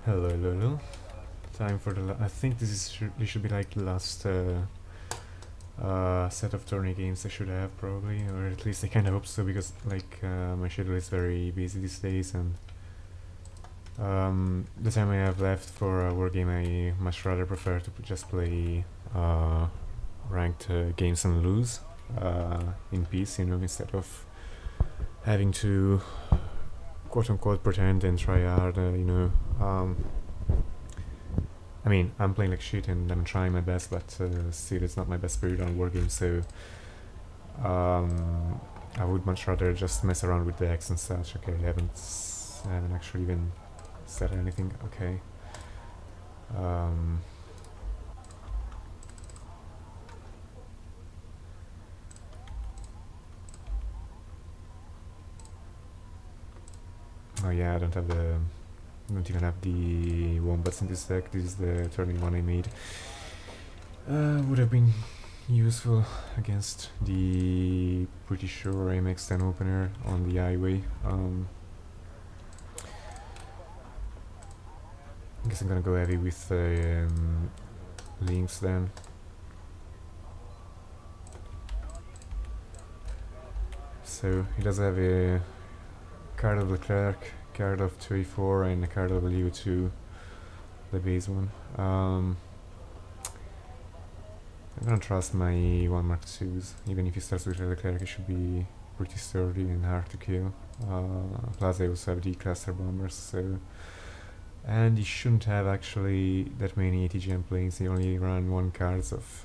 Hello, hello, hello. Time for the I think this should be like the last set of tourney games I should have probably, or at least I kind of hope so, because like my schedule is very busy these days, and the time I have left for a war game I much rather prefer to just play ranked games and lose in peace, you know, instead of having to quote-unquote pretend and try hard, you know. I mean, I'm playing like shit and I'm trying my best, but still it's not my best period on wargames, so I would much rather just mess around with decks and such. Okay, I haven't actually even said anything. Okay. Oh yeah, I don't even have the wombats in this deck. This is the turning one I made. Would have been useful against the pretty sure MX10 opener on the highway. I guess I'm gonna go heavy with links then. So he does have a card of the clerk, card of 2/4, and a card of Leo 2, the base one. I'm gonna trust my 1-2s, even if he starts with the cleric, it should be pretty sturdy and hard to kill. Plus I also have the cluster bombers, so... And he shouldn't have actually that many ATGM planes, he only ran 1 cards of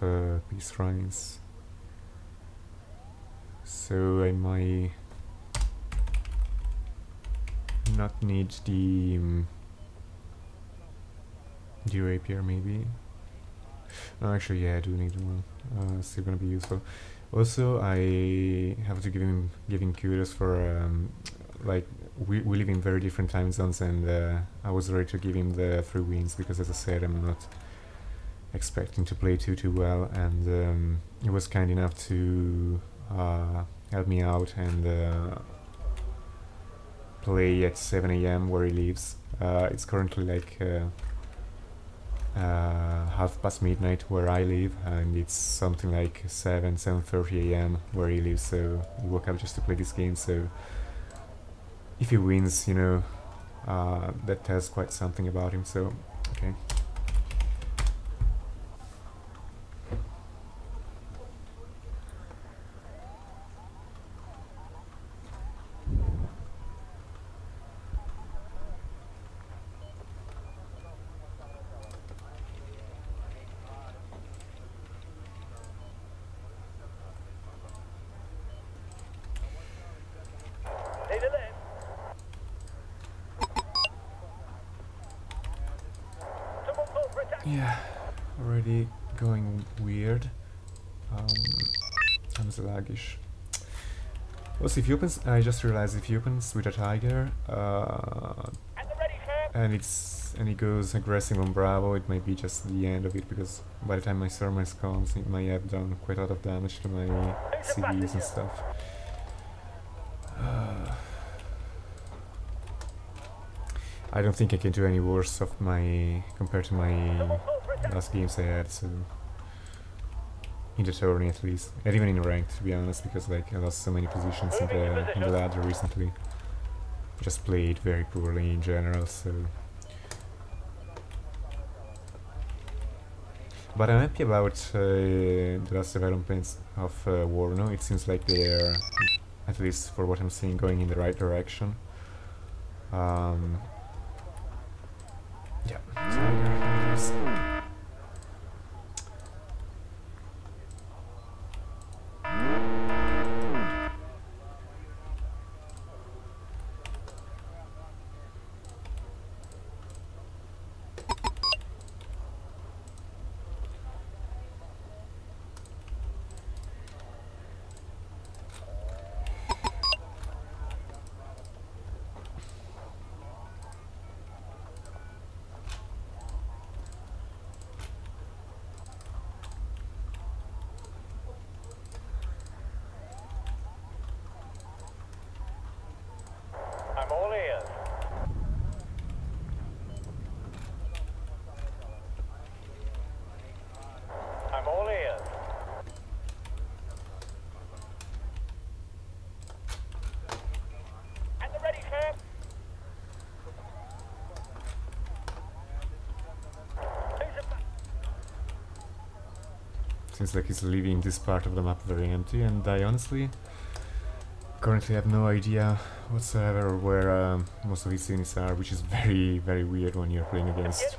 Peace Shrines. So I might not need the rapier maybe. No, actually, yeah, I do need one. Still gonna be useful. Also, I have to give him kudos for like we live in very different time zones, and I was ready to give him the 3 wins because, as I said, I'm not expecting to play too well, and he was kind enough to help me out and play at 7 AM where he lives. It's currently like midnight where I live, and it's something like 7:30 AM where he lives, so he woke up just to play this game. So if he wins, you know, that tells quite something about him, so okay. Yeah, already going weird. I'm sluggish. Also, if he opens, I just realized if he opens with a tiger, and he goes aggressive on Bravo, it might be just the end of it, because by the time my Surmise comes, it might have done quite a lot of damage to my CVs and stuff. I don't think I can do any worse of compared to my last games I had, so in the tourney at least, and even in ranked, to be honest, because like I lost so many positions in the ladder recently. Just played very poorly in general, so. But I'm happy about the last developments of Warno. It seems like they're, at least for what I'm seeing, going in the right direction. Yeah, tiger. Seems like he's leaving this part of the map very empty, and I honestly currently have no idea whatsoever where most of his units are, which is very, very weird when you're playing against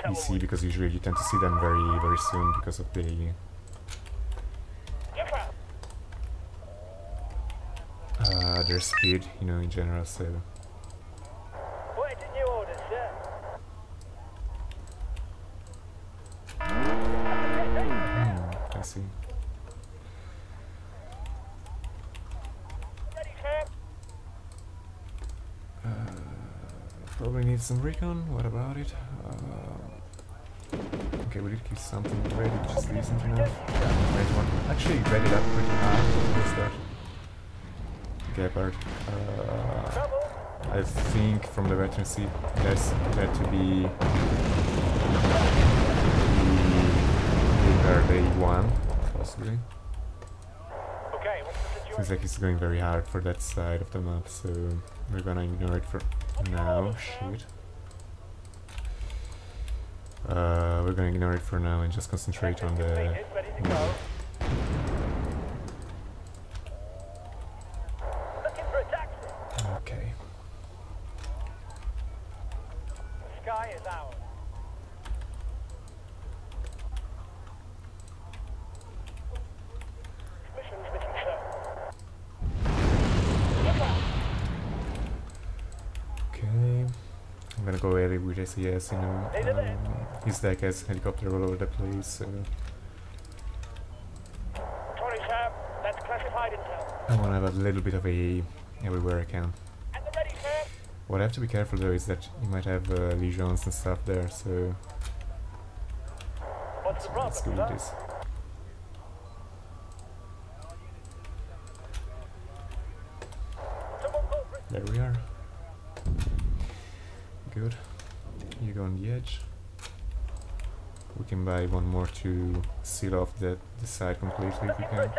PC, because usually you tend to see them very, very soon because of their speed, you know, in general, so... I see. Probably need some recon, what about it? Okay, we did keep something ready, which is decent enough. Wait, one. Actually, read it up pretty hard. What's that? Gepard. I think from the veterancy there's had to be the A1, possibly. Seems like it's going very hard for that side of the map, so we're gonna ignore it for now. Shit. We're gonna ignore it for now and just concentrate on the... Okay. Sky is ours. Okay. I'm gonna go early with SAS, you know. His deck has helicopter all over the place, so... That's classified intel. I wanna have a little bit of a everywhere I can. What I have to be careful though is that you might have legions and stuff there, so... Let's go with this. There we are. Good. You go on the edge. We can buy one more to seal off the side completely if we can.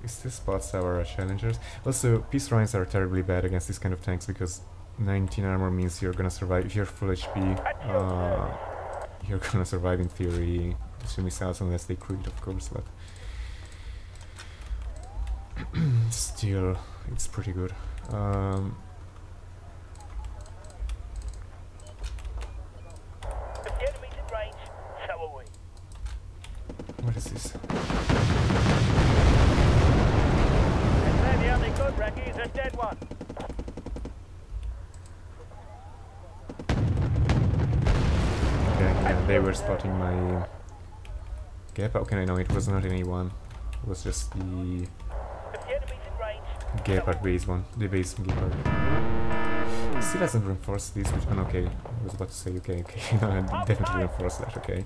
Is this spots our challengers? Also, peace Rhines are terribly bad against this kind of tanks because 19 armor means you're gonna survive. If you're full HP, you're gonna survive in theory the 2 missiles unless they crit, of course, but still, it's pretty good. What is this? A dead one. Okay, yeah, they were spotting my gap. Okay, I know it was not an A1. It was just the Gepard base one, the base Gepard. Still hasn't reinforced this, which okay, I was about to say okay, no, I definitely reinforced that, okay.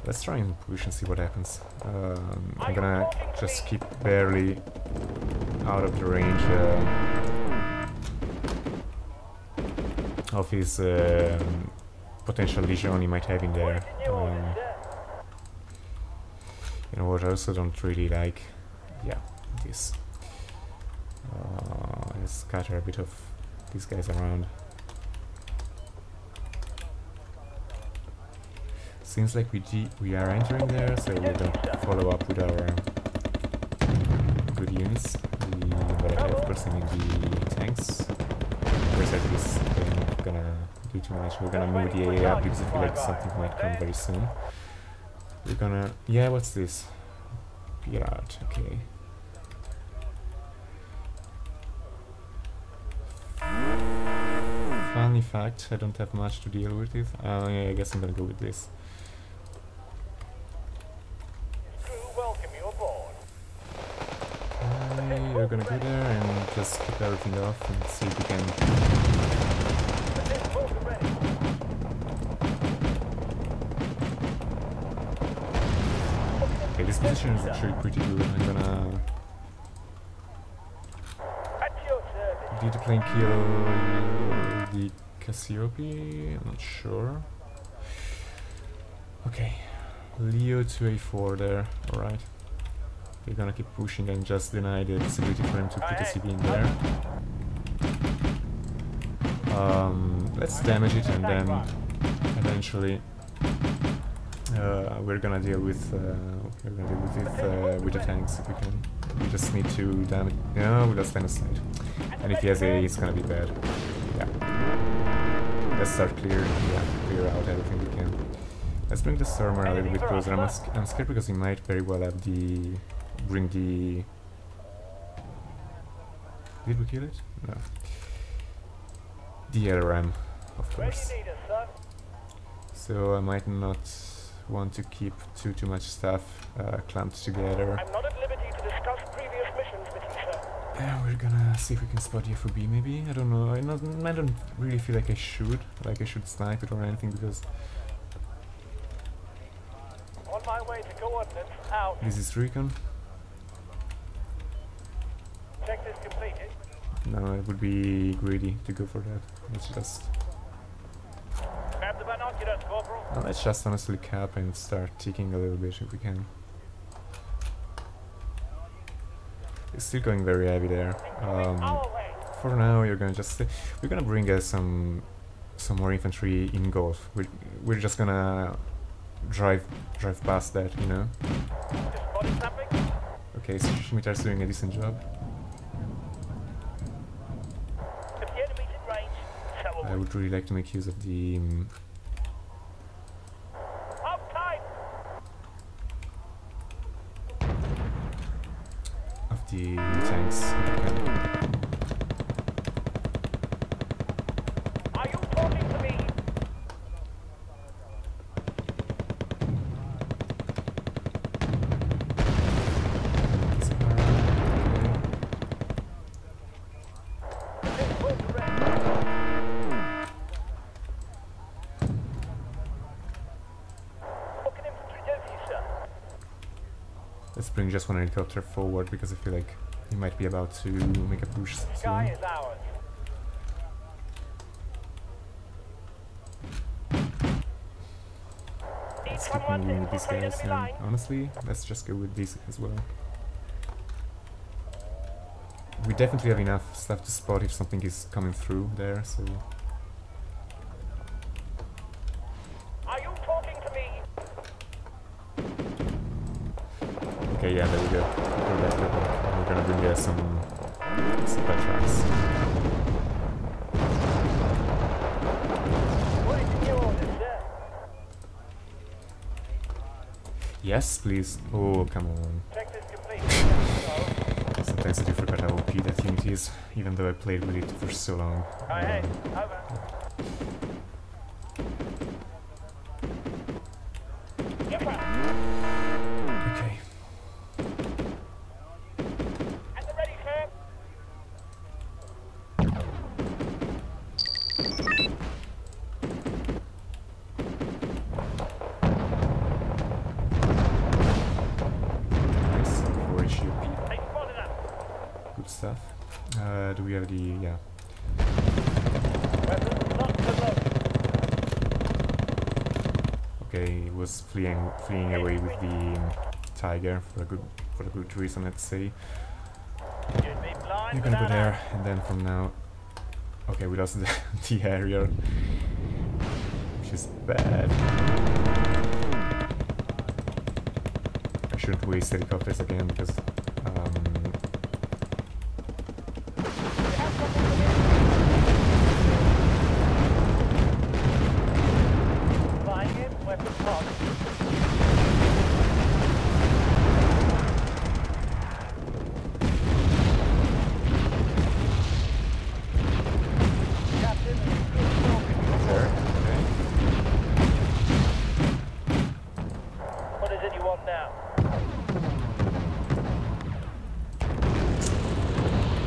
Let's try and push and see what happens. I'm gonna just keep barely out of the range of his potential legion he might have in there. You know what I also don't really like? Yeah, this. Let's scatter a bit of these guys around. Seems like we are entering there, so we're gonna follow up with our good units. But I of course I mean the tanks. Whereas I think this they're not gonna do too much. We're gonna move the AA up because I feel like something might come very soon. We're gonna... yeah, what's this? Pirate, okay. Funny fact, I don't have much to deal with it. Yeah, I guess I'm gonna go with this. Okay, we're gonna go there and just keep everything off and see if we can... Okay, this position is actually pretty good. I'm gonna... Did the plane kill the Cassiope? I'm not sure. Okay, Leo to A4 there, alright. We're gonna keep pushing and just deny the possibility for him to put a CV in there. Let's damage it and then eventually we're gonna deal with the tanks if we can. We just need to damage. No, we lost line of sight. And if he has A, it's gonna be bad. Yeah. Let's start clear out everything we can. Let's bring the stormer a little bit closer. I'm scared because he might very well have bring the. Did we kill it? No. The LRM, of course. So I might not want to keep too much stuff clamped together. I'm not at liberty to discuss previous missions with you, sir. Yeah, we're gonna see if we can spot the FOB maybe. I don't know. I don't really feel like I should snipe it or anything because On my way to coordinates, out. this is recon. Check this completed. No, it would be greedy to go for that. Let's just Grab the binoculars, Corporal. let's just honestly cap and start ticking a little bit if we can. It's still going very heavy there. Our way. For now, you're gonna just we're gonna bring some more infantry in Gulf. We're just gonna drive past that, you know. Just body something. Okay, so Schmitter's doing a decent job. If the enemy's in range, so I would really like to make use of the Up tight. tanks. Are you talking to me? This will direct. What can infantry do for you, sir? Let's bring just one helicopter forward because I feel like he might be about to make a push Sky soon. is ours. Need Let's keep someone to moving with these infiltrate guys, enemy and line. honestly, let's just go with these as well. We definitely have enough stuff to spot if something is coming through there, so Are you talking to me? okay, yeah, there we go. Go back. We're gonna bring some supply tracks. What is your orders, sir? Yes, please. Oh, come on. Check this complete. Sometimes I do forget how OP that unit is, even though I played with it for so long. Aye, over. Get back. Okay. At the ready, sir. Nice. 4 issue P. They spotted us. Good stuff. Do we have the yeah? Weapons locked and loaded. Okay, he was fleeing away with the Tiger for a good reason, let's say. You'd be blind You're gonna go without there, us. and then from now. Okay, we lost the area, which is bad. I shouldn't waste helicopters again because Flying in, weapons locked. Captain, good talking to you. there. Okay. What is it you want now?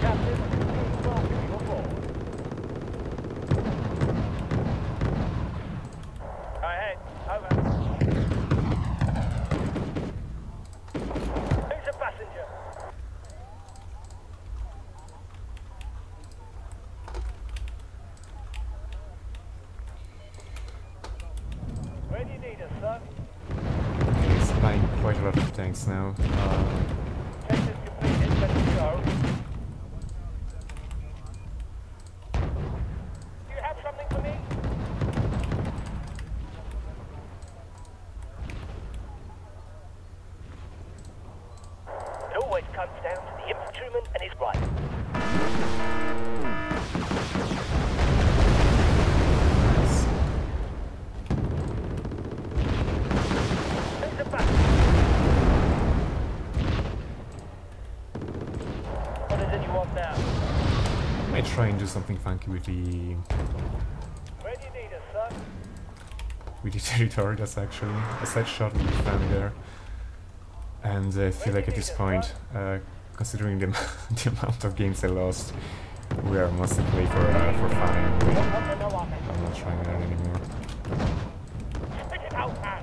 Captain, good talking to your ball. Aye, over. Who's a passenger? Where do you need us, son? He's buying quite a lot of tanks now. Check this completed, let's go. Do you have something for me? something funky with the Where do you need us, son? territorials actually. A side shot will be fun there. And I feel like at this point, considering the, the amount of games I lost, we are mostly play for fun anyway. I'm not trying that anymore. Stick it out, man!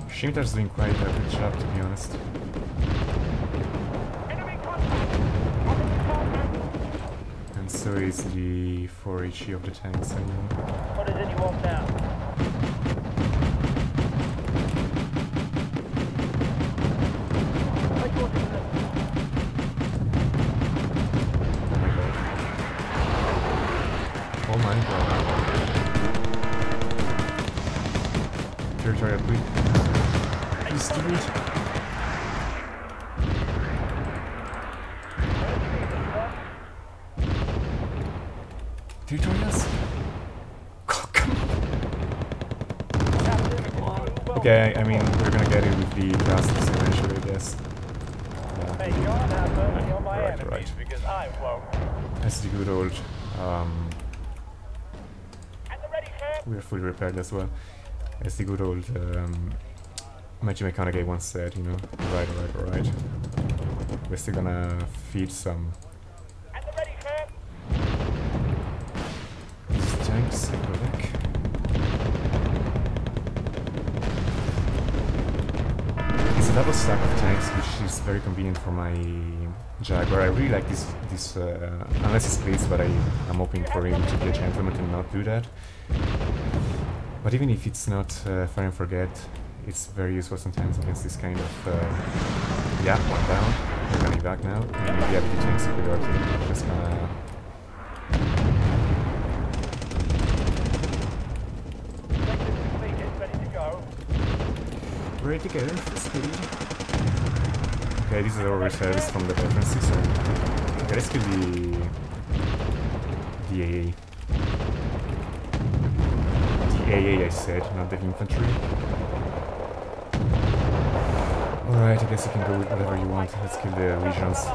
Shimitar's doing quite a good job, to be honest. Enemy contact! Enemy contact! And so is the 4HE of the tanks, I mean. What is it you want now? Take your position. Oh my god. Territorial quick. Please do it. Territorials? Oh, come on. Okay, I mean, we're gonna get it with the blasters eventually, I guess. Hey, you're now burning on my right, enemies right. because I won't. That's the good old, At the ready, sir! we are fully repaired as well. As the good old Matthew McConaughey once said, you know, right. We're still gonna feed some At the ready, sir! these tanks, go back. It's a double stack of tanks, which is very convenient for my Jaguar. I really like this unless he splits, but I'm hoping for him to be a gentleman and not do that. But even if it's not fire and forget, it's very useful sometimes against this kind of... yeah, one down. We're gonna be back now. And we have the tanks with our team. Just gonna... Section completed, ready to go. Ready to go for speed. Okay, this is our reserves from the veterancy, so... Okay, let's kill the AA. AA, I said, not the infantry. Alright, I guess you can go with whatever you want. Let's kill the legions.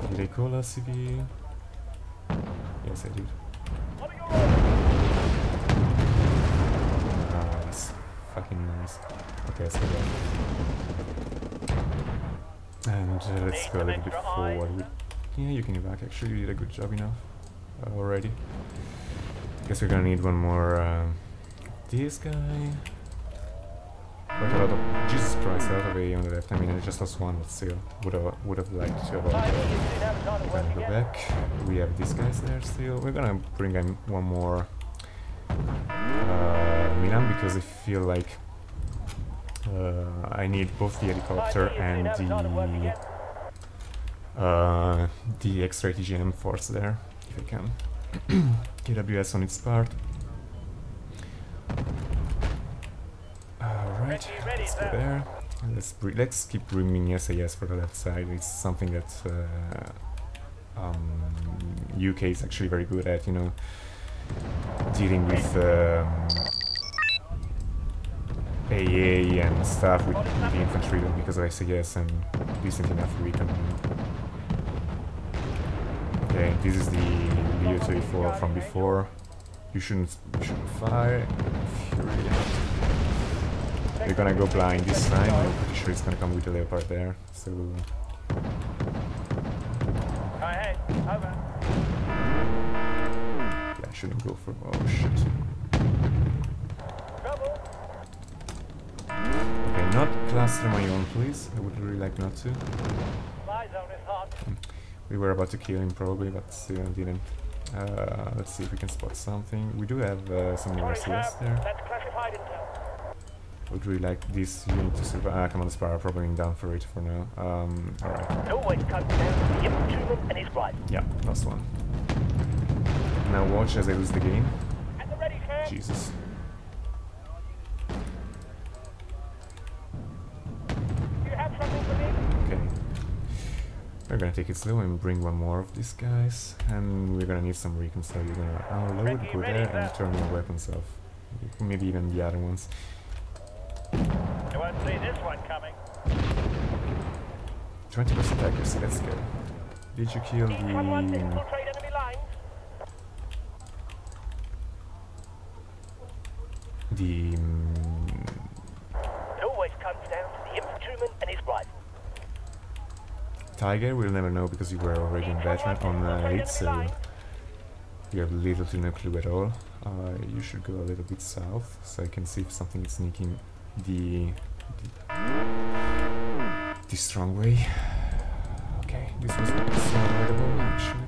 Did they call us CV? Yes, I did. Ah, that's fucking nice. Okay, let's go back. And let's go a little bit forward. Yeah, you can go back. Actually, you did a good job enough already. Guess we're gonna need one more. This guy. Quite a lot of Jesus Christ, a lot of A on the left. I mean, I just lost one, but still would have liked to avoid that. We're gonna go back. We have these guys there still. We're gonna bring in one more Milan because I feel like I need both the helicopter and the extra ATGM force there, if I can. KWS on its part. Alright, let's go there. And let's keep bringing SAS for the left side. It's something that UK is actually very good at, you know, dealing with AA and stuff with the infantry because of SAS and decent enough recon. Okay, this is the Leo 34 from before. You shouldn't fire if you really have to. We're gonna go blind this time. I'm pretty sure it's gonna come with the Leopard there. So Ahead, over. yeah, I shouldn't go for. Oh shit. Trouble. Okay, not cluster my own, please. I would really like not to. My zone is hot. We were about to kill him probably, but still didn't. Let's see if we can spot something. We do have some more CS there. That's classified intel. Would really like this unit to survive. Come on, the Spire probably down for it for now. Alright. Always cut down the infantryman and his right. Yeah, last one. Now watch as I lose the game. At the ready, sir. Jesus. You have something for me? Okay. We're gonna take it slow and bring one more of these guys. And we're gonna need some recon, so you're gonna unload, go there and turn your weapons off. Maybe even the other ones. You won't see this one coming. 20% accuracy, let's go. Did you kill Someone the... infiltrate enemy lines. The... It always comes down to the infantryman and his rifle. Tiger, we'll never know because you were already in veteran on it, so you have little to no clue at all. You should go a little bit south, so I can see if something is sneaking the strong way. Okay, this was not so avoidable actually.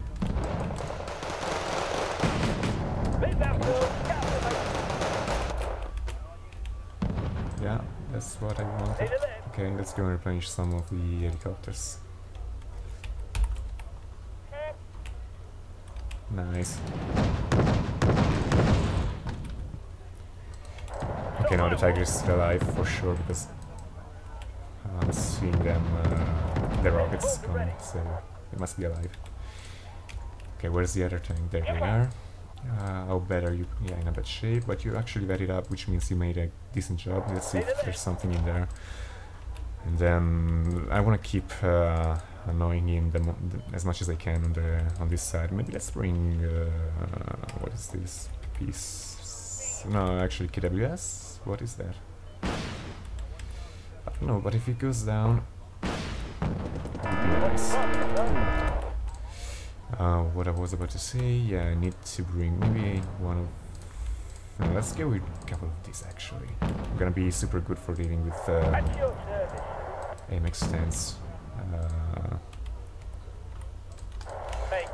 Yeah, that's what I wanted. Okay, let's go and replenish some of the helicopters. Nice. Okay, now the Tiger is still alive for sure because I'm seeing them, the rockets coming, so they must be alive. Okay, where's the other tank? There they are. How bad are you? Yeah, in a bad shape, but you actually vet it up, which means you made a decent job. Let's see if there's something in there. And then I want to keep annoying him as much as I can on this side. Maybe let's bring what is this piece? No, actually KWS. What is that? I don't know, but if it goes down, it would be nice. What I was about to say, yeah, I need to bring maybe one of... No, let's go with a couple of these actually. I'm gonna be super good for dealing with AMX stands.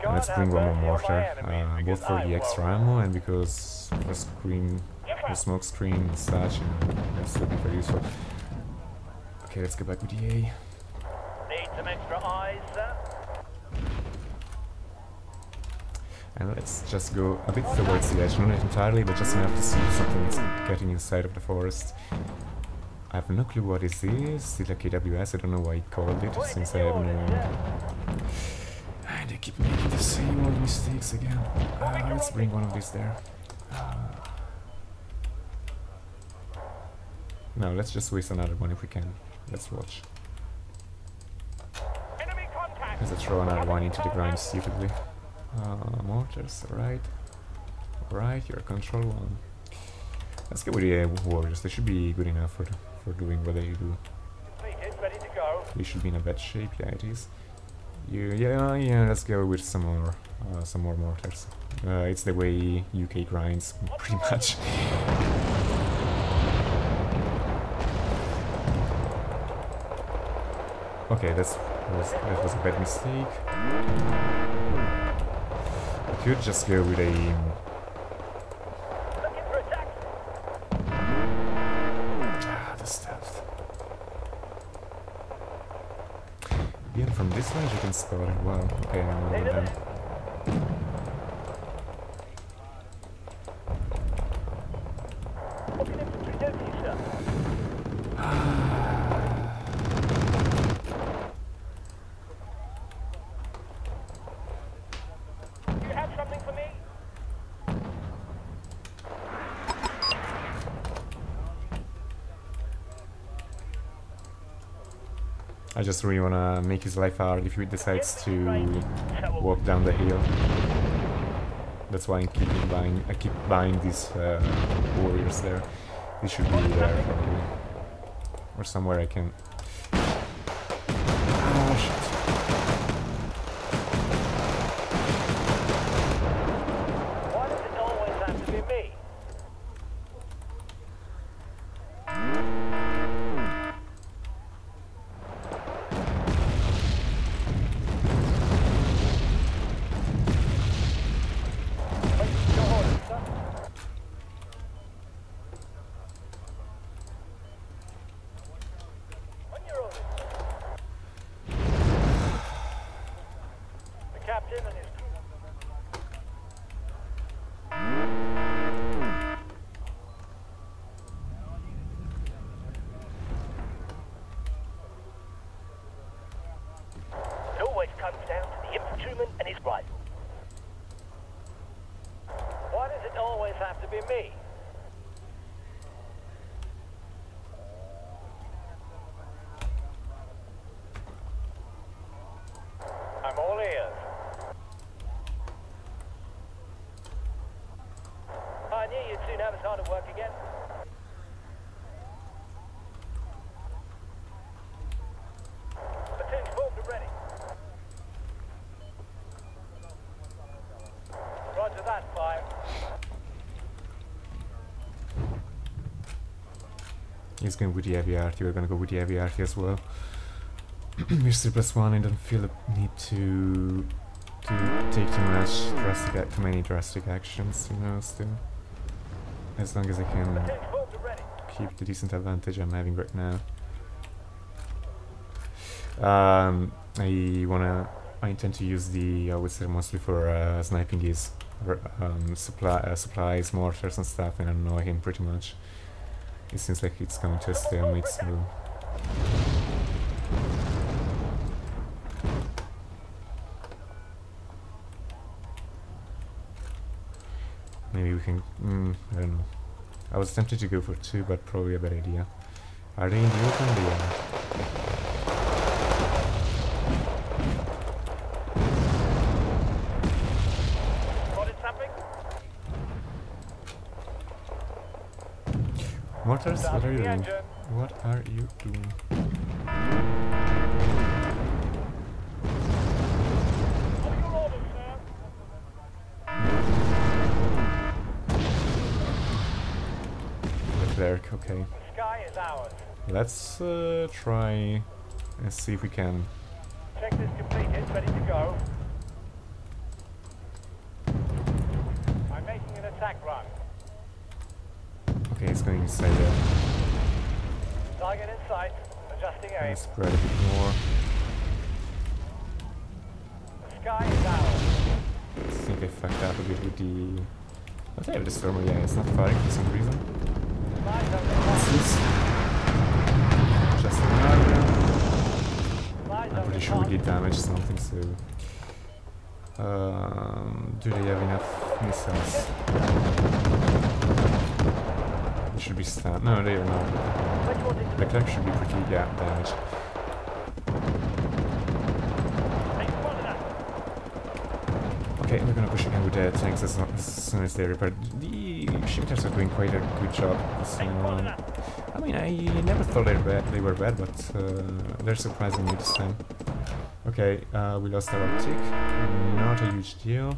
Let's bring one more mortar, both for the extra ammo and because the screen, the smoke screen and such, that's will be very useful. Okay, let's go back with the A. Need some extra eyes, sir. And let's just go a bit towards the edge, not entirely, but just enough to see if something is getting inside of the forest. I have no clue what this is, still a KWS, I don't know why he called it, since I have no... And they keep making the same old mistakes again. Let's bring one of these there. No, let's just waste another one if we can. Let's watch. Let's throw another one into the ground stupidly. Mortars, right. Right, you're control one. Let's go with the warriors, they should be good enough for doing what they do. Ready to go. They should be in a bad shape, yeah it is. Yeah, let's go with some more mortars. It's the way UK grinds, pretty much. Okay, that was a bad mistake. I could just go with a... the stealth. Even from this range you can spot it. Wow, okay, I'm over them. I just really wanna make his life hard if he decides to walk down the hill. That's why I keep buying these warriors there. They should be there probably. Or somewhere I can... Oh shit. Why does it always have to be me? all ears. I knew you'd soon have us hard at work again. Platoon's formed and ready. Roger that, 5. He's going with the heavy arty, we're gonna go with the heavy arty as well. We're still +1, I don't feel the need to take too many drastic actions, you know, still. As long as I can Platoon's formed and ready. keep the decent advantage I'm having right now. I intend to use the, I would say mostly for sniping his supplies, mortars and stuff, and annoy him pretty much. It seems like it's coming to a stalemate, so... Maybe we can... I don't know. I was tempted to go for 2, but probably a bad idea. Are they in the open? They are. Spotted something? Mortars, what are you The doing? engine. What are you doing? What are your orders, sir? Leclerc, okay. The sky is ours. Let's try and see if we can... Checklist completed, ready to go. I'm making an attack run. Okay, it's going inside there. Target in sight. Adjusting aim. Let's spread a bit more. The sky is ours. I think I fucked up a bit with the... What I have the storm? Yeah, it's not firing for some reason. Flies over What's the this? Just an area. Flies I'm over pretty the sure we top. did damage something, so... do they have enough missiles? They should be stunned. No, they are not. Leclerc should be pretty, damaged. Okay, we're gonna push again with the tanks as soon as they repair. The shifters are doing quite a good job. So, I mean, I never thought they were bad, but they're surprising me this time. Okay, we lost our optic. Not a huge deal.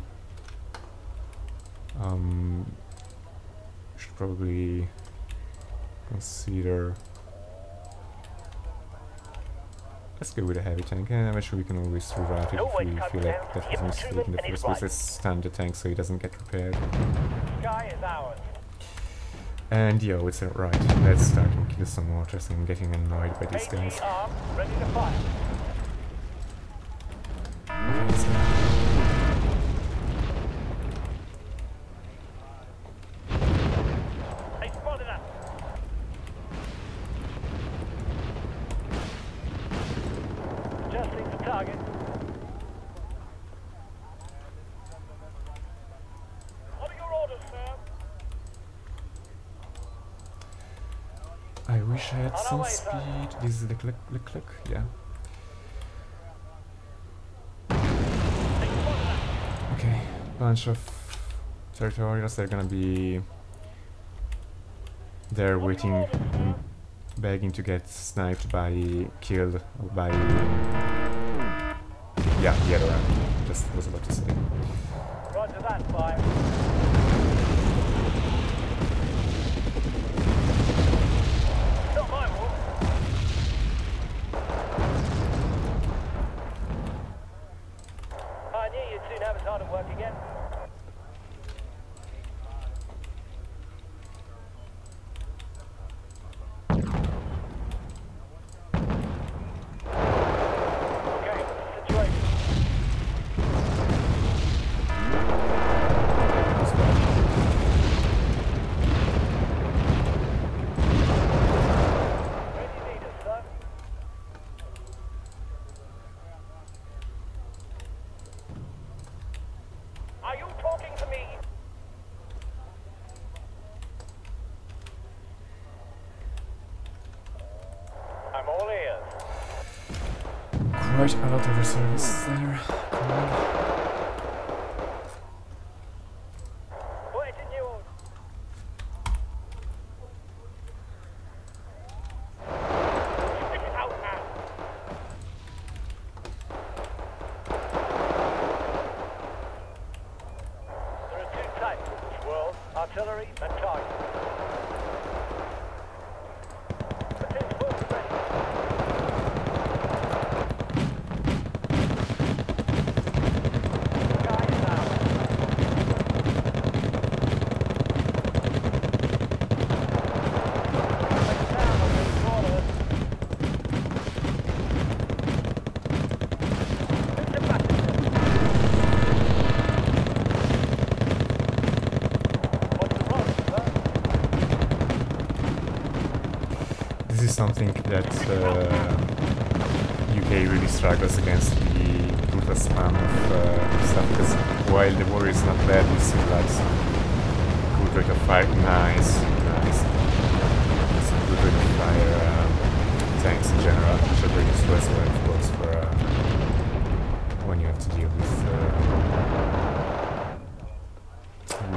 Should probably consider... Let's go with a heavy tank, and I'm sure we can always reroute it if we feel like that was a mistake in the first place. Let's stun the tank so he doesn't get repaired. Sky is ours. And yo, it's right. Let's start and kill some mortars. I'm getting annoyed by these guys. AT arm, ready to fire. Okay, let's go. They spotted us. Adjusting the target. What are your orders, sir? I wish I had On our some way, sir. speed. This is the click, yeah. They spotted us. Okay, bunch of territorials. They're gonna be there waiting, and begging to get sniped by, killed by, yeah, the other one. Just was about to say. Roger that, fire. Not my war. I knew you'd soon have us hard at work again. Okay, situation. Where do you need us, sir? Are you talking to me? I'm all ears. Quite a lot of reservists there. Cool. artillery and target. Platoon force ready. Sky is ours. Take down on these orders. Mr. Patterson. What's the problem, sir? This is something that UK really struggles against the brutal spam of stuff, because while the war is not bad, we still like some good rate of fire. Nice. Some good rate of fire tanks in general, which are very useful as well, of course, for when you have to deal with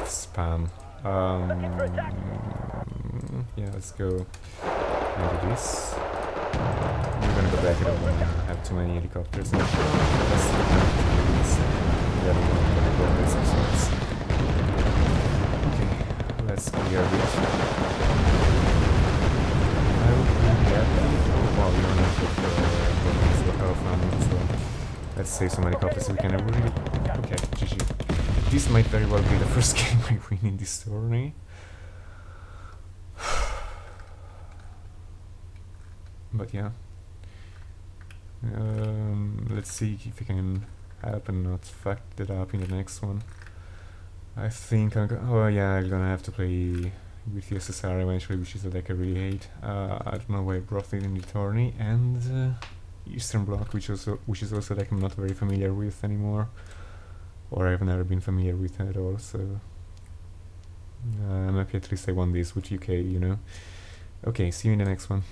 spam. Yeah, let's go and do this. We're gonna go back. I don't want to have too many helicopters. Let's do this. The other one gonna go this of sorts. Okay, let's clear it. I would really get that. Wow, we don't have the health on, so let's save some helicopters so we can really. Okay, GG. This might very well be the first game I win in this tourney. But yeah, let's see if I can help and not fuck that up in the next one. I think oh yeah, I'm gonna have to play with the SSR eventually, which is a deck I really hate. I don't know why I brought it in the tourney, and Eastern Bloc, which is also a deck I'm not very familiar with anymore, or I've never been familiar with at all. So I'm happy at least I won this with UK, you know. Okay, see you in the next one.